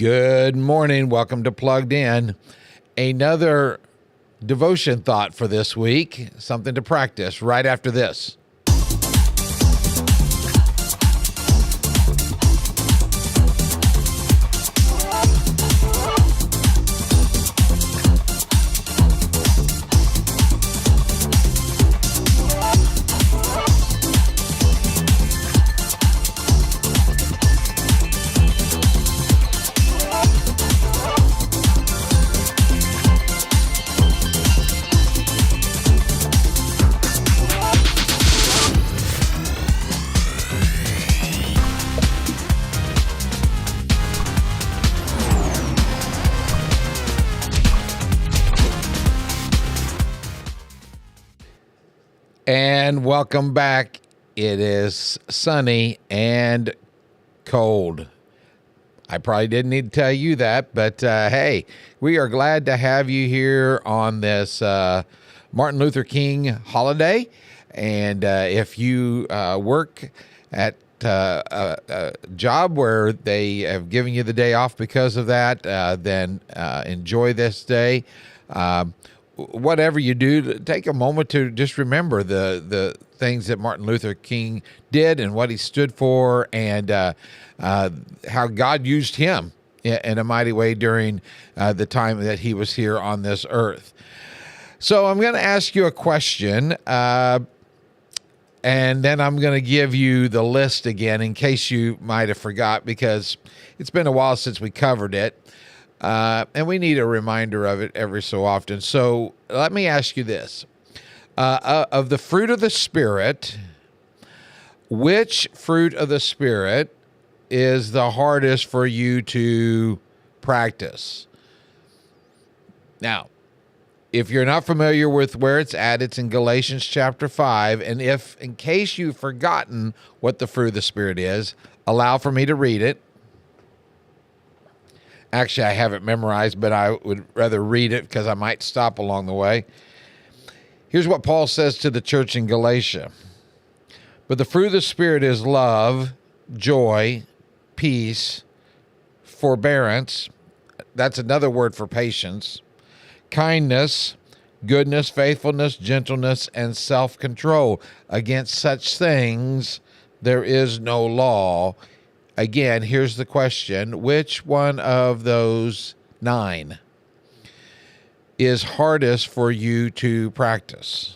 Good morning. Welcome to Plugged In. Another devotion thought for this week, something to practice right after this. And welcome back. It is sunny and cold. I probably didn't need to tell you that, but hey, we are glad to have you here on this Martin Luther King holiday. And if you work at a job where they have given you the day off because of that, then enjoy this day. Whatever you do, take a moment to just remember the things that Martin Luther King did and what he stood for, and how God used him in a mighty way during the time that he was here on this earth. So I'm going to ask you a question, and then I'm going to give you the list again in case you might have forgot, because it's been a while since we covered it. And we need a reminder of it every so often. So let me ask you this. Of the fruit of the Spirit, which fruit of the Spirit is the hardest for you to practice? Now, if you're not familiar with where it's at, it's in Galatians chapter 5. And if, in case you've forgotten what the fruit of the Spirit is, allow for me to read it. Actually, I have it memorized, but I would rather read it because I might stop along the way. Here's what Paul says to the church in Galatia. But the fruit of the Spirit is love, joy, peace, forbearance. That's another word for patience. Kindness, goodness, faithfulness, gentleness, and self-control. Against such things there is no law. Again, here's the question. Which one of those 9 is hardest for you to practice?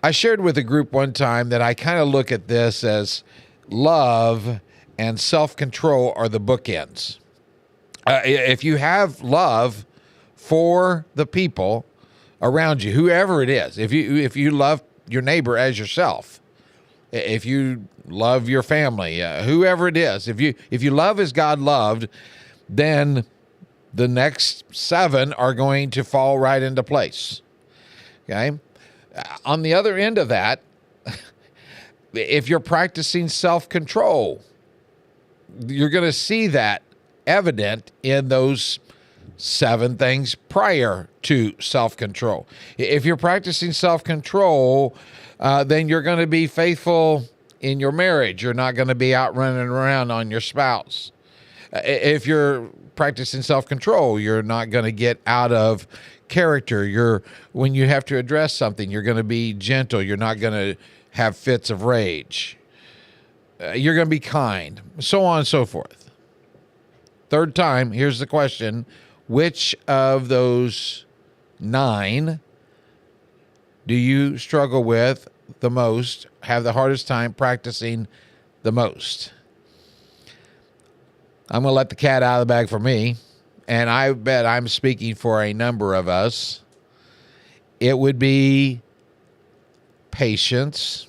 I shared with a group one time that I kind of look at this as love and self-control are the bookends. If you have love for the people around you, whoever it is, if you love your neighbor as yourself, if you love your family, whoever it is, if you love as God loved, then the next 7 are going to fall right into place. Okay? On the other end of that, if you're practicing self-control, you're going to see that evident in those 7 things prior to self-control. If you're practicing self-control, then you're going to be faithful in your marriage. You're not going to be out running around on your spouse. If you're practicing self-control, you're not going to get out of character. When you have to address something, you're going to be gentle. You're not going to have fits of rage. You're going to be kind, so on and so forth. Third time, here's the question. Which of those 9 do you struggle with the most, have the hardest time practicing the most? I'm going to let the cat out of the bag for me, and I bet I'm speaking for a number of us. It would be patience.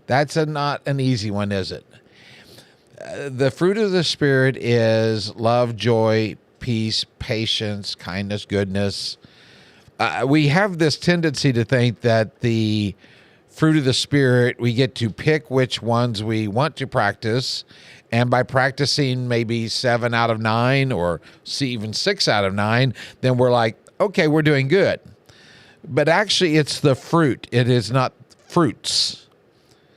That's not an easy one, is it? The fruit of the Spirit is love, joy, peace, patience, kindness, goodness. We have this tendency to think that the fruit of the Spirit, we get to pick which ones we want to practice. And by practicing maybe 7 out of 9 or even 6 out of 9, then we're like, okay, we're doing good. But actually, it's the fruit. It is not fruits.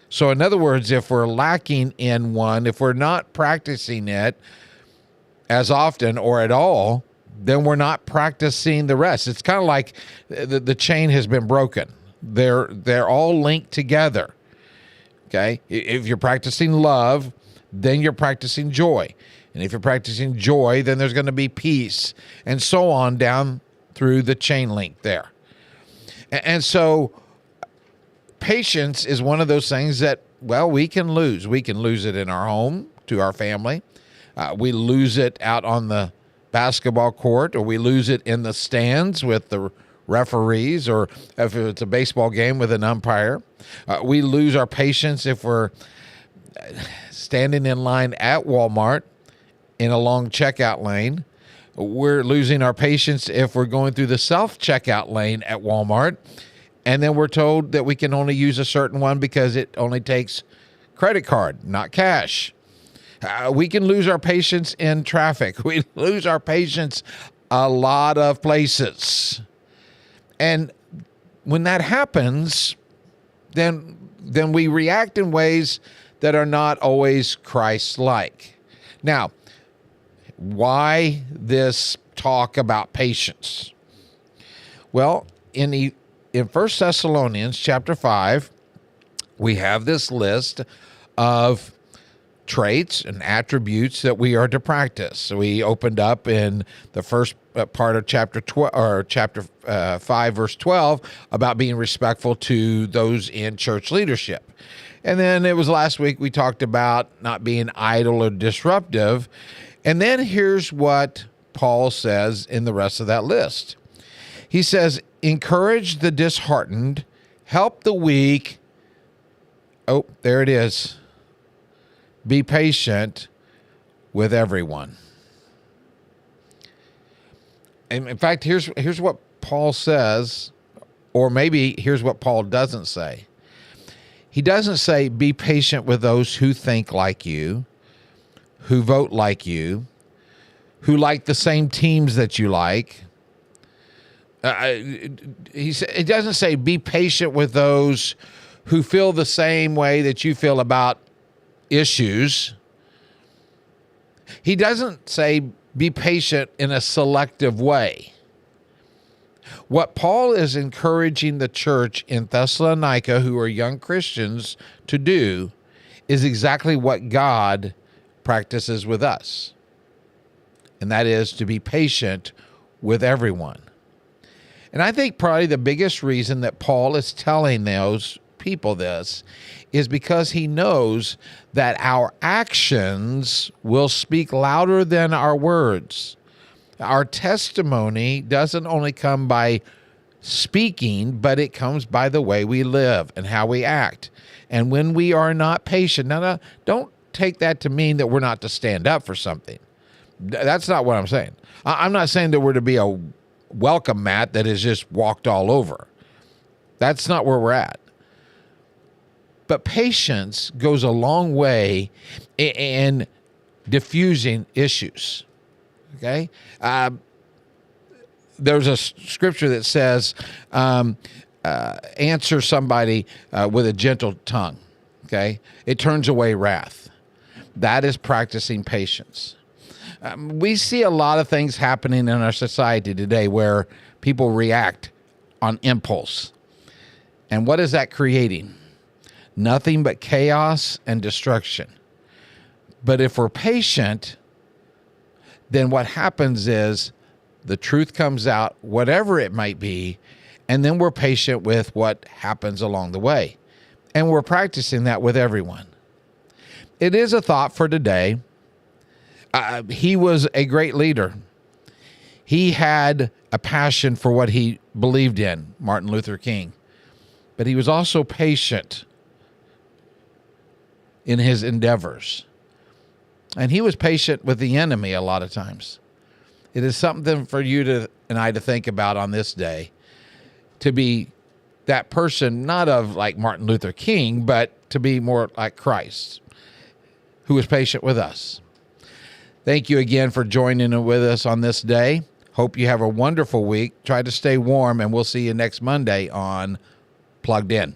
So in other words, if we're lacking in one, if we're not practicing it as often or at all, then we're not practicing the rest. It's kind of like the chain has been broken. They're all linked together. Okay? If you're practicing love, then you're practicing joy. And if you're practicing joy, then there's going to be peace, and so on down through the chain link there. And so patience is one of those things that, well, we can lose. We can lose it in our home to our family. We lose it out on the basketball court, or we lose it in the stands with the referees, or if it's a baseball game with an umpire. We lose our patience if we're standing in line at Walmart in a long checkout lane. We're losing our patience if we're going through the self-checkout lane at Walmart, and then we're told that we can only use a certain one because it only takes credit card, not cash. We can lose our patience in traffic. We lose our patience a lot of places. And when that happens, then we react in ways that are not always Christ-like. Now, why this talk about patience? Well, in 1 Thessalonians chapter 5, we have this list of traits and attributes that we are to practice. So we opened up in the first part of chapter 5, verse 12, about being respectful to those in church leadership. And then it was last week we talked about not being idle or disruptive. And then here's what Paul says in the rest of that list. He says, encourage the disheartened, help the weak. Oh, there it is. Be patient with everyone. And in fact, here's what Paul says, or maybe here's what Paul doesn't say. He doesn't say, be patient with those who think like you, who vote like you, who like the same teams that you like. It doesn't say, be patient with those who feel the same way that you feel about issues. He doesn't say, be patient in a selective way. What Paul is encouraging the church in Thessalonica, who are young Christians, to do is exactly what God practices with us. And that is to be patient with everyone. And I think probably the biggest reason that Paul is telling those people this is because he knows that our actions will speak louder than our words. Our testimony doesn't only come by speaking, but it comes by the way we live and how we act. And when we are not patient, now don't take that to mean that we're not to stand up for something. That's not what I'm saying. I'm not saying that we're to be a welcome mat that is just walked all over. That's not where we're at. But patience goes a long way in diffusing issues. Okay? There's a scripture that says, answer somebody with a gentle tongue. Okay? It turns away wrath. That is practicing patience. We see a lot of things happening in our society today where people react on impulse. And what is that creating? Nothing but chaos and destruction. But if we're patient, then what happens is the truth comes out, whatever it might be, and then we're patient with what happens along the way. And we're practicing that with everyone. It is a thought for today. He was a great leader. He had a passion for what he believed in, Martin Luther King. But he was also patient in his endeavors. And he was patient with the enemy a lot of times. It is something for you and I to think about on this day, to be that person, not of like Martin Luther King, but to be more like Christ, who was patient with us. Thank you again for joining with us on this day. Hope you have a wonderful week. Try to stay warm, and we'll see you next Monday on Plugged In.